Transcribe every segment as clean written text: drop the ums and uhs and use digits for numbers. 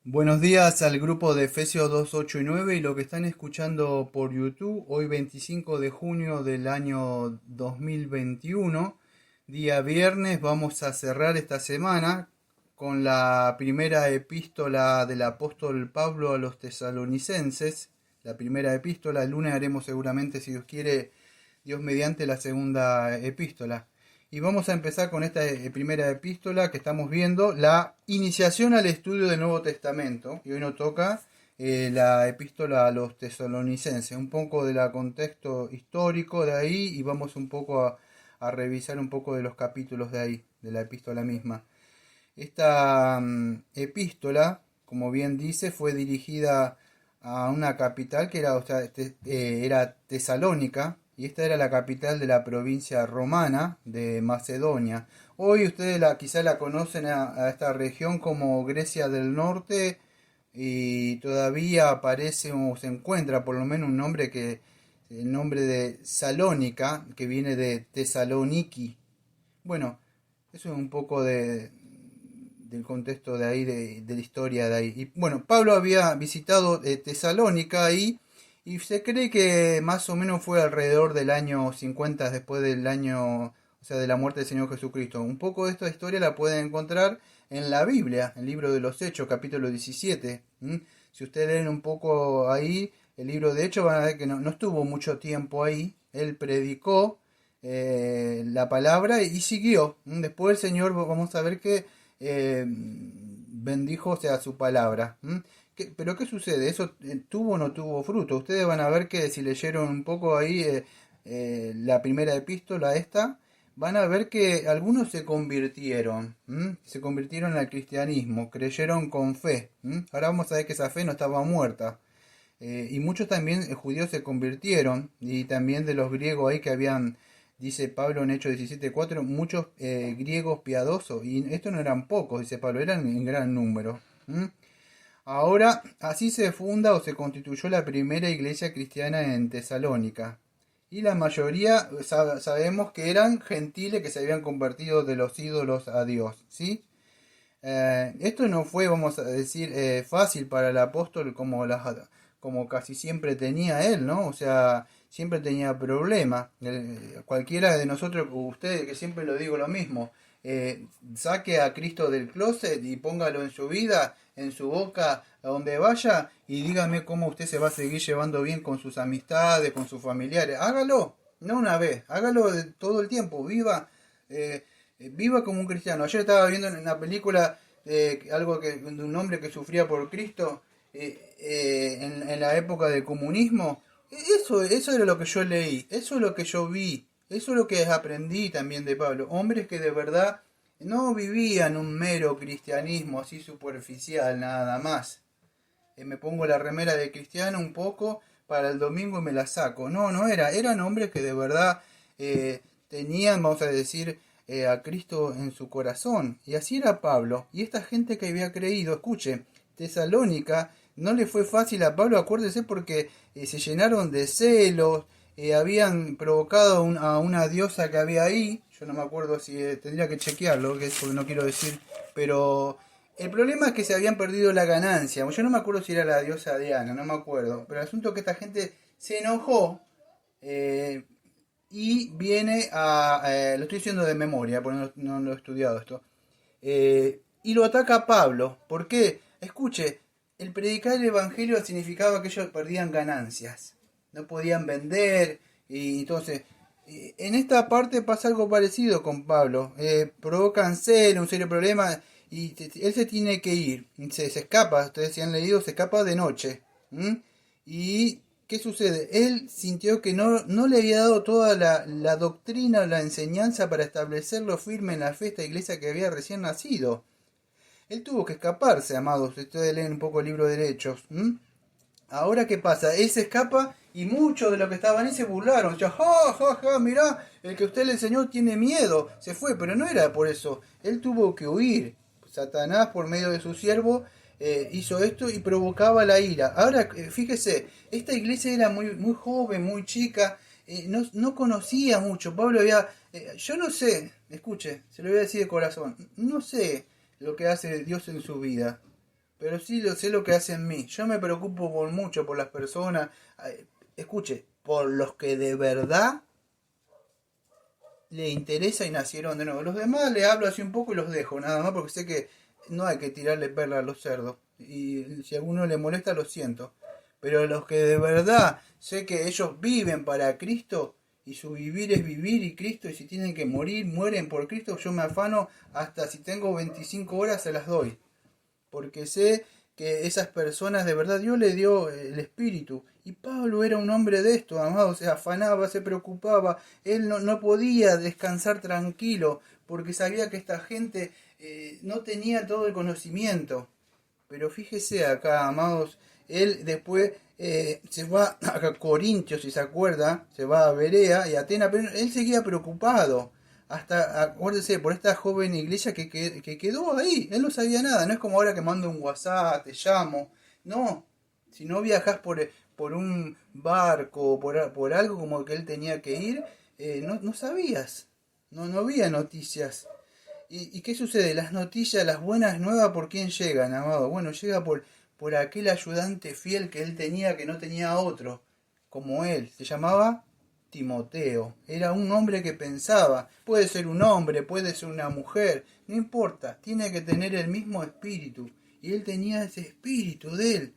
Buenos días al grupo de Efesios 2, 8 y 9 y lo que están escuchando por YouTube hoy 25 de junio del año 2021, día viernes. Vamos a cerrar esta semana con la primera epístola del apóstol Pablo a los tesalonicenses. La primera epístola, el lunes haremos seguramente, si Dios quiere, Dios mediante, la segunda epístola. Y vamos a empezar con esta primera epístola que estamos viendo, la iniciación al estudio del Nuevo Testamento. Y hoy nos toca la epístola a los tesalonicenses, un poco del contexto histórico de ahí y vamos un poco a revisar un poco de los capítulos de ahí, de la epístola misma. Esta epístola, como bien dice, fue dirigida a una capital que era, era Tesalónica, y esta era la capital de la provincia romana de Macedonia. Hoy ustedes quizá la conocen a esta región como Grecia del Norte, y todavía aparece o se encuentra por lo menos un nombre el nombre de Salónica, que viene de Tesaloniki. Bueno, eso es un poco del contexto de ahí, de la historia de ahí. Y bueno, Pablo había visitado Tesalónica ahí y se cree que más o menos fue alrededor del año 50 después del año, o sea, de la muerte del Señor Jesucristo. Un poco de esta historia la pueden encontrar en la Biblia, el libro de los Hechos, capítulo 17. Si ustedes leen un poco ahí el libro de Hechos, van a ver que no estuvo mucho tiempo ahí. Él predicó la palabra y siguió. Después el Señor, vamos a ver que bendijo, o sea, su palabra. Pero ¿qué sucede? ¿Eso tuvo o no tuvo fruto? Ustedes van a ver que si leyeron un poco ahí la primera epístola esta, van a ver que algunos se convirtieron al cristianismo, creyeron con fe. Ahora vamos a ver que esa fe no estaba muerta. Y muchos también judíos se convirtieron, y también de los griegos ahí que habían, dice Pablo en Hechos 17:4, muchos griegos piadosos, y estos no eran pocos, dice Pablo, eran en gran número. Ahora, así se funda o se constituyó la primera iglesia cristiana en Tesalónica. Y la mayoría sabemos que eran gentiles que se habían convertido de los ídolos a Dios, ¿sí? Esto no fue, vamos a decir, fácil para el apóstol como casi siempre tenía él, ¿no? O sea, siempre tenía problemas. Cualquiera de nosotros, ustedes, que siempre lo digo lo mismo, saque a Cristo del closet y póngalo en su vida, en su boca, a donde vaya, y dígame cómo usted se va a seguir llevando bien con sus amistades, con sus familiares. Hágalo, no una vez, hágalo todo el tiempo, viva como un cristiano. Ayer estaba viendo en una película algo de un hombre que sufría por Cristo en la época del comunismo. Eso era lo que yo leí, eso es lo que yo vi, eso es lo que aprendí también de Pablo. Hombres que de verdad no vivían un mero cristianismo así superficial, nada más. Me pongo la remera de cristiano un poco para el domingo y me la saco. No eran hombres que de verdad tenían, vamos a decir, a Cristo en su corazón. Y así era Pablo. Y esta gente que había creído, escuche, Tesalónica no le fue fácil a Pablo, acuérdese, porque se llenaron de celos, habían provocado a una diosa que había ahí. Yo no me acuerdo si tendría que chequearlo, que es porque no quiero decir, pero el problema es que se habían perdido la ganancia. Yo no me acuerdo si era la diosa Diana, no me acuerdo. Pero el asunto es que esta gente se enojó eh, y viene lo estoy diciendo de memoria, porque no lo he estudiado esto. Y lo ataca a Pablo. ¿Por qué? Escuche, el predicar el evangelio significaba que ellos perdían ganancias. No podían vender. Y entonces, en esta parte pasa algo parecido con Pablo. Provocan celo, un serio problema. Y él se tiene que ir. Se escapa, ustedes si han leído, se escapa de noche. Y ¿qué sucede? Él sintió que no le había dado toda la doctrina o la enseñanza para establecerlo firme en la fe, esta iglesia que había recién nacido. Él tuvo que escaparse, amados. Ustedes leen un poco el libro de Hechos. Ahora, ¿qué pasa? Él se escapa y muchos de los que estaban ahí se burlaron. Ya, ja, ja, ja, mirá, el que usted le enseñó tiene miedo. Se fue, pero no era por eso. Él tuvo que huir. Satanás, por medio de su siervo, hizo esto y provocaba la ira. Ahora, fíjese, esta iglesia era muy joven, muy chica, no conocía mucho. Pablo había, yo no sé, escuche, se lo voy a decir de corazón, no sé lo que hace Dios en su vida. pero sí lo sé lo que hace en mí. Yo me preocupo por mucho por las personas, escuche, por los que de verdad le interesa y nacieron de nuevo. Los demás le hablo así un poco y los dejo, nada más, porque sé que no hay que tirarle perla a los cerdos. Y si a alguno le molesta, lo siento. Pero los que de verdad sé que ellos viven para Cristo y su vivir es vivir y Cristo, y si tienen que morir, mueren por Cristo, yo me afano hasta si tengo 25 horas se las doy, porque sé que esas personas de verdad Dios le dio el espíritu. Y Pablo era un hombre de esto, amado, se afanaba, se preocupaba, él no podía descansar tranquilo, porque sabía que esta gente no tenía todo el conocimiento. Pero fíjese acá, amados, él después se va a Corintios, si se acuerda, se va a Berea y Atenas, pero él seguía preocupado. Hasta, acuérdese, por esta joven iglesia que quedó ahí. Él no sabía nada. No es como ahora que mando un WhatsApp, te llamo. No. Si no viajas por un barco, por algo como que él tenía que ir, no sabías. No había noticias. ¿Y qué sucede? Las noticias, las buenas nuevas, ¿por quién llegan, amado? Bueno, llega por aquel ayudante fiel que él tenía que no tenía otro, como él. Se llamaba Timoteo. Era un hombre que pensaba. Puede ser un hombre, puede ser una mujer, no importa. Tiene que tener el mismo espíritu. Y él tenía ese espíritu de él.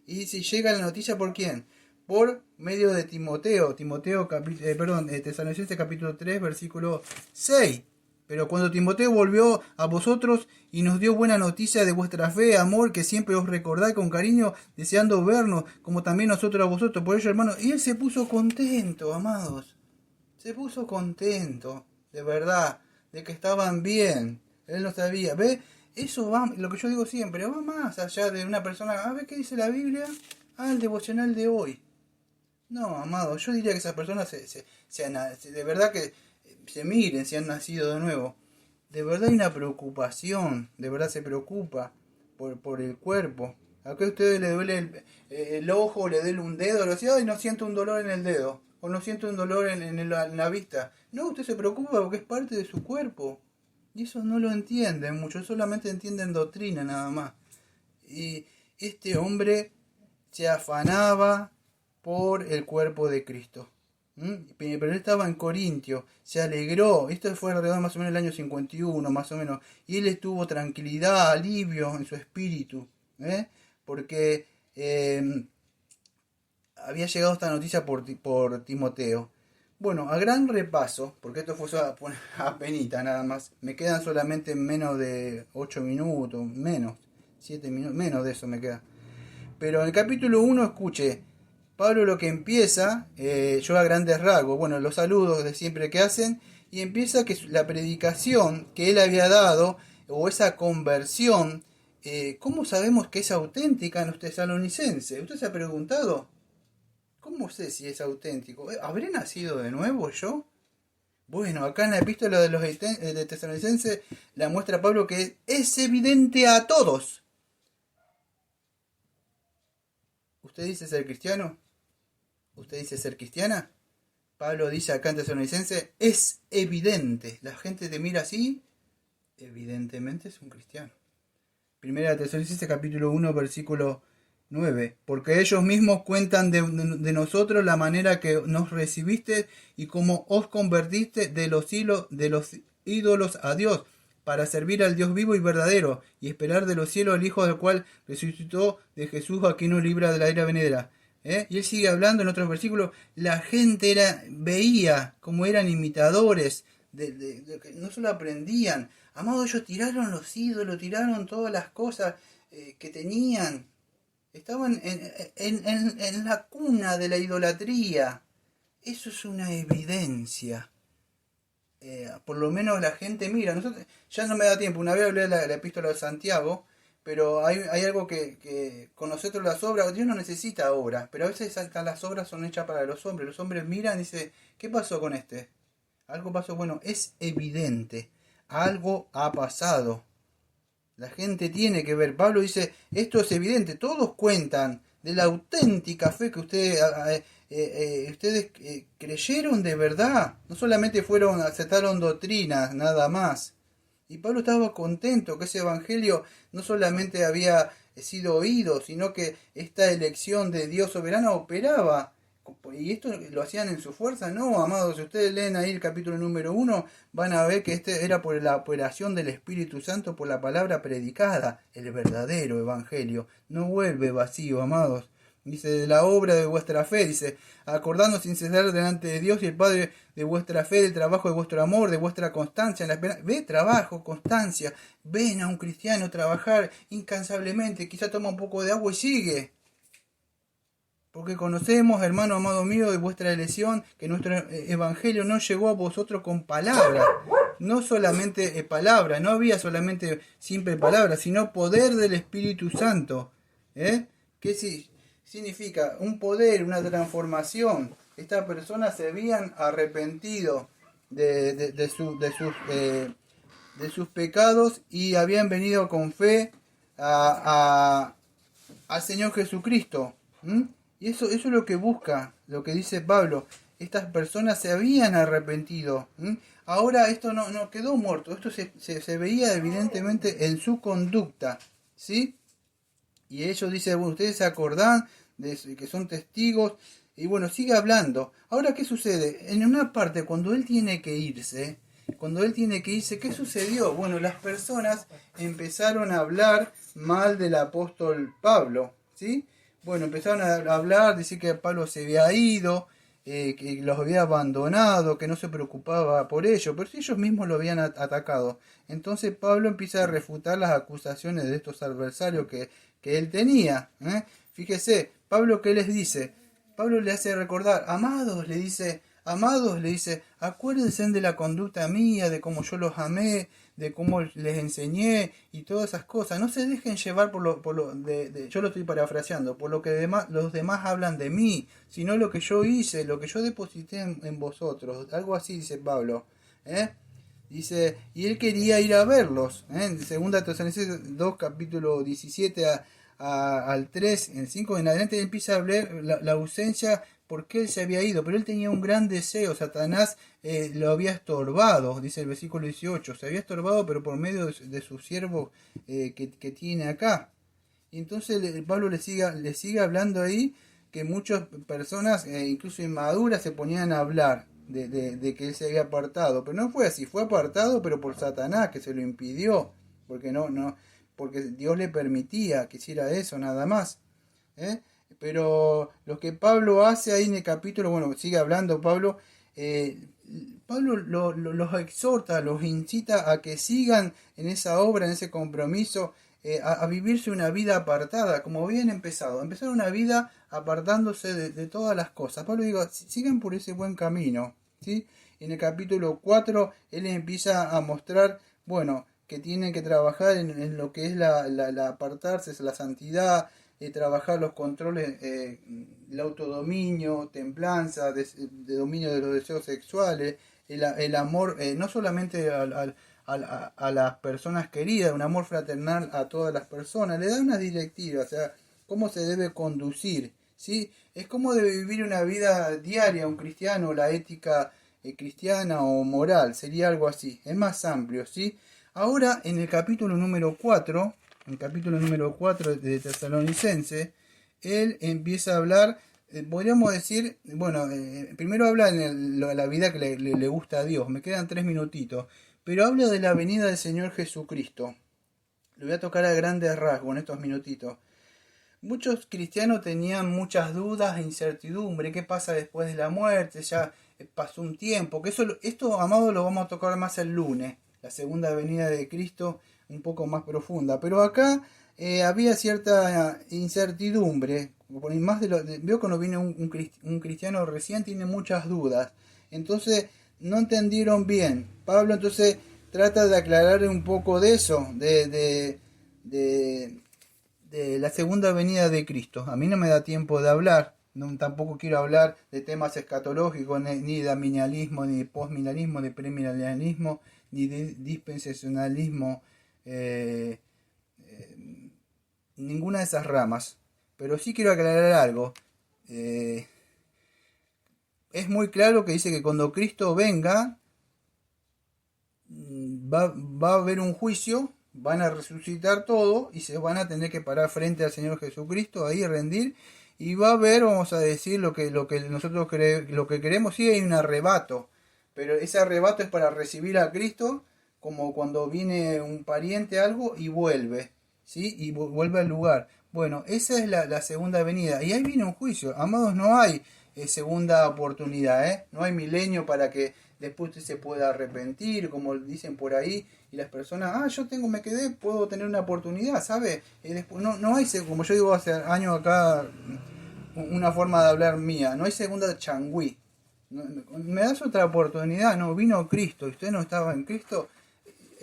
Y si llega la noticia, ¿por quién? Por medio de Timoteo. Tesalonicenses capítulo 3, versículo 6. Pero cuando Timoteo volvió a vosotros y nos dio buena noticia de vuestra fe, amor, que siempre os recordáis con cariño, deseando vernos, como también nosotros a vosotros, por ello, hermano. Y él se puso contento, amados. Se puso contento, de verdad, de que estaban bien. Él no sabía. ¿Ve? Eso va, lo que yo digo siempre, va más allá de una persona. A ver qué dice la Biblia. Ah, el devocional de hoy. No, amado, yo diría que esas personas de verdad que se miren si han nacido de nuevo. De verdad hay una preocupación, de verdad se preocupa por el cuerpo. ¿A qué a ustedes le duele el ojo, le duele un dedo? Le decía, ay, no siento un dolor en el dedo, o no siento un dolor en la vista. No, usted se preocupa porque es parte de su cuerpo. Y eso no lo entienden muchos, solamente entienden doctrina nada más. Y este hombre se afanaba por el cuerpo de Cristo. Pero él estaba en Corintio, se alegró. Esto fue alrededor más o menos del año 51, más o menos. Y él estuvo tranquilidad, alivio en su espíritu. Porque había llegado esta noticia por Timoteo. Bueno, a gran repaso, porque esto fue apenita nada más. Me quedan solamente menos de 8 minutos, menos, 7 minutos, menos de eso me queda. Pero en el capítulo 1, escuche, Pablo lo que empieza, yo a grandes rasgos, bueno, los saludos de siempre que hacen, y empieza que la predicación que él había dado, o esa conversión, ¿cómo sabemos que es auténtica en los tesalonicenses? ¿Usted se ha preguntado? ¿Cómo sé si es auténtico? ¿Habré nacido de nuevo yo? Bueno, acá en la epístola de los de tesalonicenses la muestra Pablo que es evidente a todos. ¿Usted dice ser cristiano? ¿Usted dice ser cristiana? Pablo dice acá en Tesalonicense, es evidente. La gente te mira así, evidentemente es un cristiano. Primera de Tesalonicenses capítulo 1 versículo 9. Porque ellos mismos cuentan de nosotros la manera que nos recibiste y cómo os convertiste de los ídolos a Dios, para servir al Dios vivo y verdadero, y esperar de los cielos al Hijo del cual resucitó de Jesús, a quien nos libra de la ira venidera. Y él sigue hablando en otros versículos. La gente veía como eran imitadores, de que no solo aprendían. Amado, ellos tiraron los ídolos, tiraron todas las cosas que tenían. Estaban en la cuna de la idolatría. Eso es una evidencia. Por lo menos la gente mira. Nosotros, ya no me da tiempo. Una vez hablé de la epístola de Santiago, pero hay algo que con nosotros las obras, Dios no necesita obras, pero a veces hasta las obras son hechas para los hombres. Los hombres miran y dicen, ¿qué pasó con este? Algo pasó, bueno, es evidente. Algo ha pasado. La gente tiene que ver. Pablo dice, esto es evidente. Todos cuentan de la auténtica fe que ustedes creyeron de verdad. No solamente aceptaron doctrinas, nada más. Y Pablo estaba contento que ese evangelio no solamente había sido oídos, sino que esta elección de Dios soberano operaba. Y esto lo hacían en su fuerza, no, amados. Si ustedes leen ahí el capítulo número 1, van a ver que este era por la operación del Espíritu Santo, por la palabra predicada, el verdadero evangelio. No vuelve vacío, amados. Dice, de la obra de vuestra fe, dice, acordando sin cesar delante de Dios y el Padre de vuestra fe, del trabajo de vuestro amor, de vuestra constancia en la esperanza. Ve trabajo, constancia. Ven a un cristiano trabajar incansablemente, quizá toma un poco de agua y sigue. Porque conocemos, hermano amado mío, de vuestra elección, que nuestro evangelio no llegó a vosotros con palabra. No solamente palabra, no había solamente simple palabra, sino poder del Espíritu Santo. ¿Qué significa? Un poder, una transformación. Estas personas se habían arrepentido de sus pecados y habían venido con fe al Señor Jesucristo. Y eso es lo que busca, lo que dice Pablo. Estas personas se habían arrepentido. Ahora esto no quedó muerto, esto se veía evidentemente en su conducta. ¿Sí? Y ellos dicen, bueno, ustedes se acordan de que son testigos. Y bueno, sigue hablando. Ahora, ¿qué sucede? En una parte, cuando él tiene que irse, ¿qué sucedió? Bueno, las personas empezaron a hablar mal del apóstol Pablo. ¿Sí? Bueno, empezaron a hablar, decir que Pablo se había ido, que los había abandonado, que no se preocupaba por ello, pero si ellos mismos lo habían atacado. Entonces Pablo empieza a refutar las acusaciones de estos adversarios que él tenía. Fíjese, Pablo, ¿qué les dice? Pablo le hace recordar, amados, le dice, acuérdense de la conducta mía, de cómo yo los amé, de cómo les enseñé y todas esas cosas. No se dejen llevar yo lo estoy parafraseando, por lo que los demás hablan de mí, sino lo que yo hice, lo que yo deposité en vosotros. Algo así dice Pablo. Dice, y él quería ir a verlos. En 2 Tesalonicenses 2, capítulo 17 al 3, en 5 en adelante, él empieza a hablar la ausencia, porque él se había ido, pero él tenía un gran deseo. Satanás lo había estorbado, dice el versículo 18, se había estorbado, pero por medio de su siervo que tiene acá. Y entonces Pablo le sigue hablando ahí, que muchas personas, incluso inmaduras, se ponían a hablar de que él se había apartado, pero no fue así, fue apartado, pero por Satanás, que se lo impidió, porque Dios le permitía que hiciera eso, nada más. Pero lo que Pablo hace ahí en el capítulo, bueno, sigue hablando Pablo, Pablo los exhorta, los incita a que sigan en esa obra, en ese compromiso, a vivirse una vida apartada, como habían empezado, empezar una vida apartándose de todas las cosas. Pablo digo, sigan por ese buen camino, ¿sí? En el capítulo 4, él empieza a mostrar, bueno, que tienen que trabajar en lo que es la apartarse, es la santidad, trabajar los controles, el autodominio, templanza, de dominio de los deseos sexuales, el amor, no solamente a las personas queridas, un amor fraternal a todas las personas. Le da unas directivas, o sea, cómo se debe conducir, ¿sí? Es como debe vivir una vida diaria un cristiano, la ética cristiana o moral, sería algo así, es más amplio, ¿sí? Ahora, en el capítulo número 4, de Tesalonicense, él empieza a hablar, podríamos decir, bueno, primero habla en la vida que le gusta a Dios, me quedan 3 minutitos, pero habla de la venida del Señor Jesucristo. Lo voy a tocar a grandes rasgos en estos minutitos. Muchos cristianos tenían muchas dudas e incertidumbre. ¿Qué pasa después de la muerte? Ya pasó un tiempo. Esto, amado, lo vamos a tocar más el lunes. La segunda venida de Cristo, un poco más profunda. Pero acá había cierta incertidumbre. Veo cuando viene un cristiano recién, tiene muchas dudas. Entonces, no entendieron bien. Pablo entonces trata de aclarar un poco de eso, de la segunda venida de Cristo. A mí no me da tiempo de hablar, tampoco quiero hablar de temas escatológicos, ni de amilenialismo, ni de postmilenialismo, ni premilenialismo, ni de dispensacionalismo, ninguna de esas ramas. Pero sí quiero aclarar algo. Es muy claro que dice que cuando Cristo venga, va a haber un juicio, van a resucitar todo y se van a tener que parar frente al Señor Jesucristo, ahí rendir, y va a haber, vamos a decir, lo que nosotros lo que queremos. Sí, hay un arrebato, pero ese arrebato es para recibir a Cristo, como cuando viene un pariente algo y vuelve, ¿sí? Y vuelve al lugar. Bueno, esa es la segunda venida. Y ahí viene un juicio. Amados, no hay segunda oportunidad, ¿eh? No hay milenio para que después usted se pueda arrepentir, como dicen por ahí, y las personas, yo me quedé, puedo tener una oportunidad, ¿sabe? Después, no hay, como yo digo hace años acá, una forma de hablar mía, no hay segunda changüí. Me das otra oportunidad, no, vino Cristo, y usted no estaba en Cristo.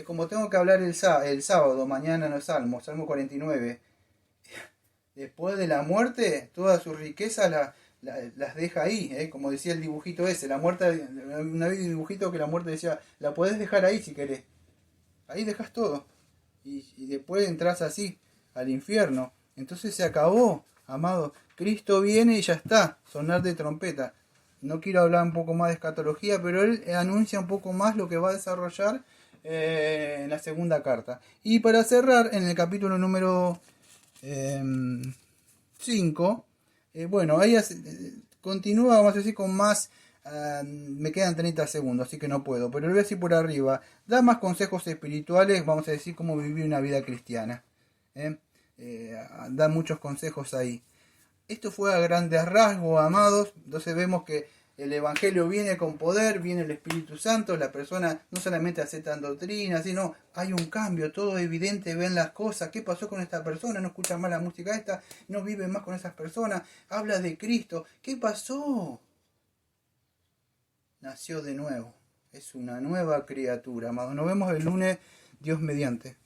Como tengo que hablar el sábado, mañana en los Salmos, Salmo 49, después de la muerte, toda su riqueza las deja ahí, como decía el dibujito ese, la muerte, una vez un dibujito que la muerte decía, la podés dejar ahí si querés, ahí dejas todo, y después entras así, al infierno, entonces se acabó, amado, Cristo viene y ya está, sonar de trompeta. No quiero hablar un poco más de escatología, pero él anuncia un poco más lo que va a desarrollar en la segunda carta. Y para cerrar, en el capítulo número 5, bueno, ella continúa, vamos a decir, con más, me quedan 30 segundos, así que no puedo, pero lo voy a decir por arriba, da más consejos espirituales, vamos a decir, cómo vivir una vida cristiana. Da muchos consejos ahí. Esto fue a grandes rasgos, amados. Entonces vemos que el Evangelio viene con poder, viene el Espíritu Santo, la persona no solamente aceptan doctrinas, sino hay un cambio, todo evidente, ven las cosas, qué pasó con esta persona, no escuchan más la música esta, no viven más con esas personas, habla de Cristo, ¿qué pasó? Nació de nuevo, es una nueva criatura, amados. Nos vemos el lunes, Dios mediante.